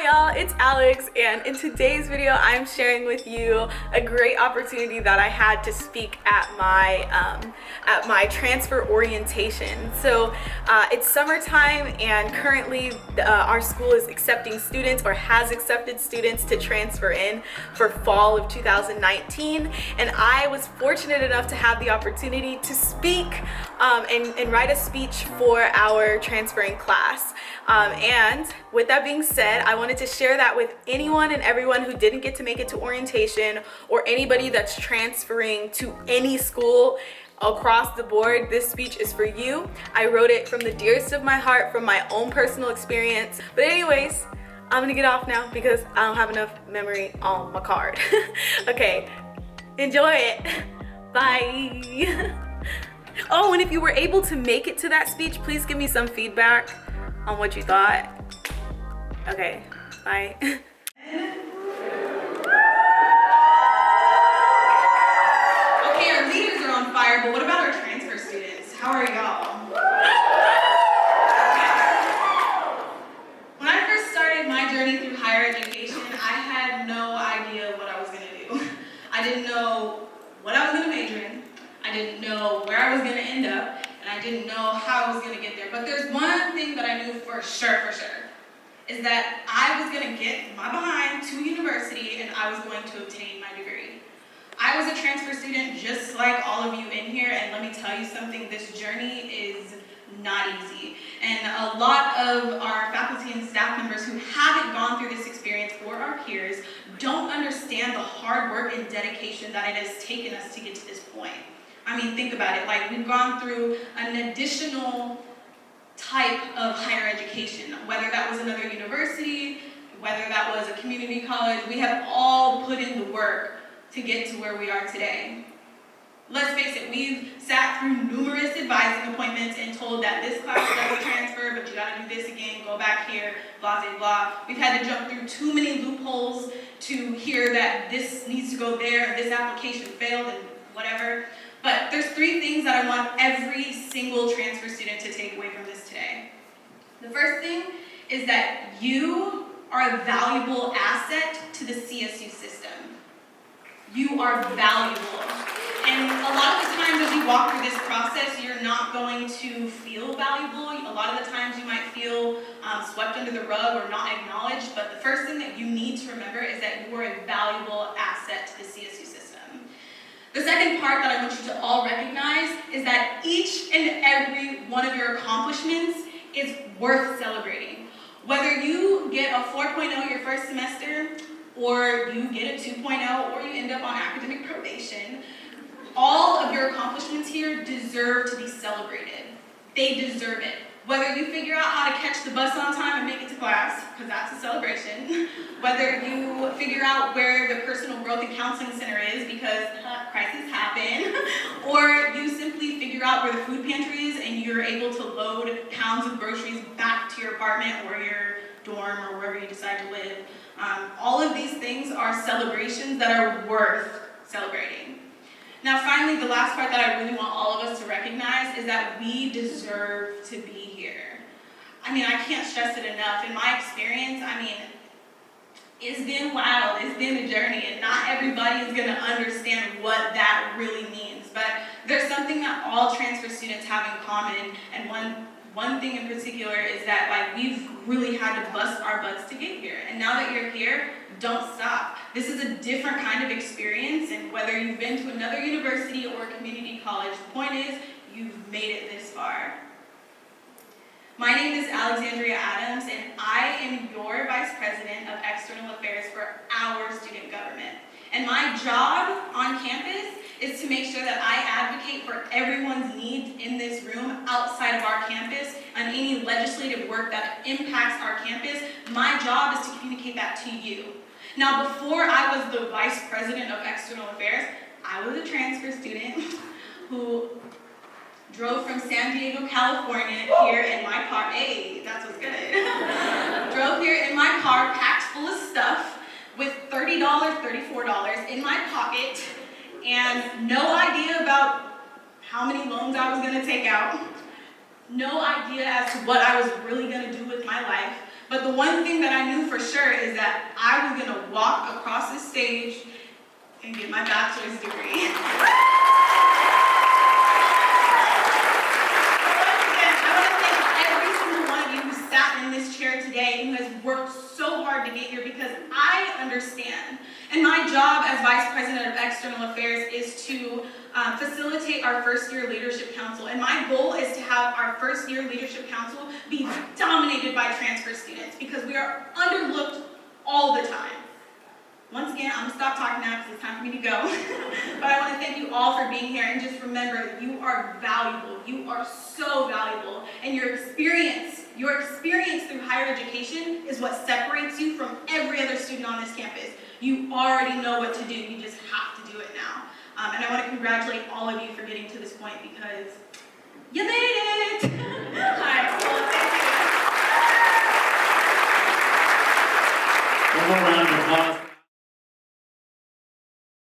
Hi y'all, it's Alex, and in today's video I'm sharing with you a great opportunity that I had to speak at my transfer orientation. So it's summertime, and currently our school is accepting students, or has accepted students, to transfer in for fall of 2019, and I was fortunate enough to have the opportunity to speak and write a speech for our transferring class. And with that being said, I wanted to share that with anyone and everyone who didn't get to make it to orientation, or anybody that's transferring to any school across the board. This speech is for you. I wrote it from the dearest of my heart, from my own personal experience. But anyways, I'm gonna get off now because I don't have enough memory on my card. Okay, enjoy it. Bye. Oh, and if you were able to make it to that speech, please give me some feedback on what you thought. Okay, bye. Okay, our leaders are on fire, but what about our transfer students? How are y'all? Okay. When I first started my journey through higher education, I had no idea what I was gonna do. I didn't know what I was gonna major in. I didn't know where I was gonna end up, and I didn't know how I was gonna get there. But there's one thing that I knew for sure, is that I was gonna get my behind to university, and I was going to obtain my degree. I was a transfer student just like all of you in here, and let me tell you something, this journey is not easy. And a lot of our faculty and staff members who haven't gone through this experience, or our peers, don't understand the hard work and dedication that it has taken us to get to this point. I mean, think about it. Like, we've gone through an additional type of higher education, whether that was another university, whether that was a community college. We have all put in the work to get to where we are today. Let's face it, we've sat through numerous advising appointments and told that this class doesn't transfer, but you gotta do this again, go back here, blah, blah, blah. We've had to jump through too many loopholes to hear that this needs to go there, this application failed, and whatever. But there's three things that I want every single transfer student to take away from this today. The first thing is that you are a valuable asset to the CSU system. You are valuable. And a lot of the times as you walk through this process, you're not going to feel valuable. A lot of the times you might feel swept under the rug or not acknowledged, but the first thing that you need to remember is that you are a valuable asset to the CSU system. The second part that I want you to all recognize is that each and every one of your accomplishments is worth celebrating. Whether you get a 4.0 your first semester, or you get a 2.0, or you end up on academic probation, all of your accomplishments here deserve to be celebrated. They deserve it. Whether you figure out how to catch the bus on time and make it to class, because that's a celebration. Whether you figure out where the personal growth and counseling center is, because crises happen. Or you simply figure out where the food pantry is and you're able to load pounds of groceries back to your apartment or your dorm or wherever you decide to live. All of these things are celebrations that are worth celebrating. Now finally, the last part that I really want all of us to recognize is that we deserve to be here. I mean, I can't stress it enough. In my experience, I mean, it's been wild, it's been a journey, and not everybody is gonna understand what that really means. But there's something that all transfer students have in common, and one thing in particular is that, like, we've really had to bust our butts to get here. And now that you're here, don't stop. This is a different kind of experience, and whether you've been to another university or a community college, the point is, you've made it this far. My name is Alexandria Adams, and I am your Vice President of External Affairs for our student government. And my job on campus is to make sure that I advocate for everyone's needs in this room outside of our campus and any legislative work that impacts our campus. My job is to communicate that to you. Now, before I was the Vice President of External Affairs, I was a transfer student who drove from San Diego, California here in my car. Hey, that's what's good. Drove here in my car packed full of stuff with $30, $34 in my pocket, and no idea about how many loans I was going to take out, no idea as to what I was really going to do with my life. But the one thing that I knew for sure is that I was going to walk across this stage and get my bachelor's degree. In this chair today who has worked so hard to get here, because I understand, and my job as Vice President of External Affairs is to facilitate our first year leadership council, and my goal is to have our first year leadership council be dominated by transfer students, because we are underlooked all the time. Once again, I'm going to stop talking now because it's time for me to go. But I want to thank you all for being here, and just remember that you are valuable. You are so valuable, and your experience through higher education is what separates you from every other student on this campus. You already know what to do. You just have to do it now. And I want to congratulate all of you for getting to this point, because you made it. All right, well, thank you. One more round of applause.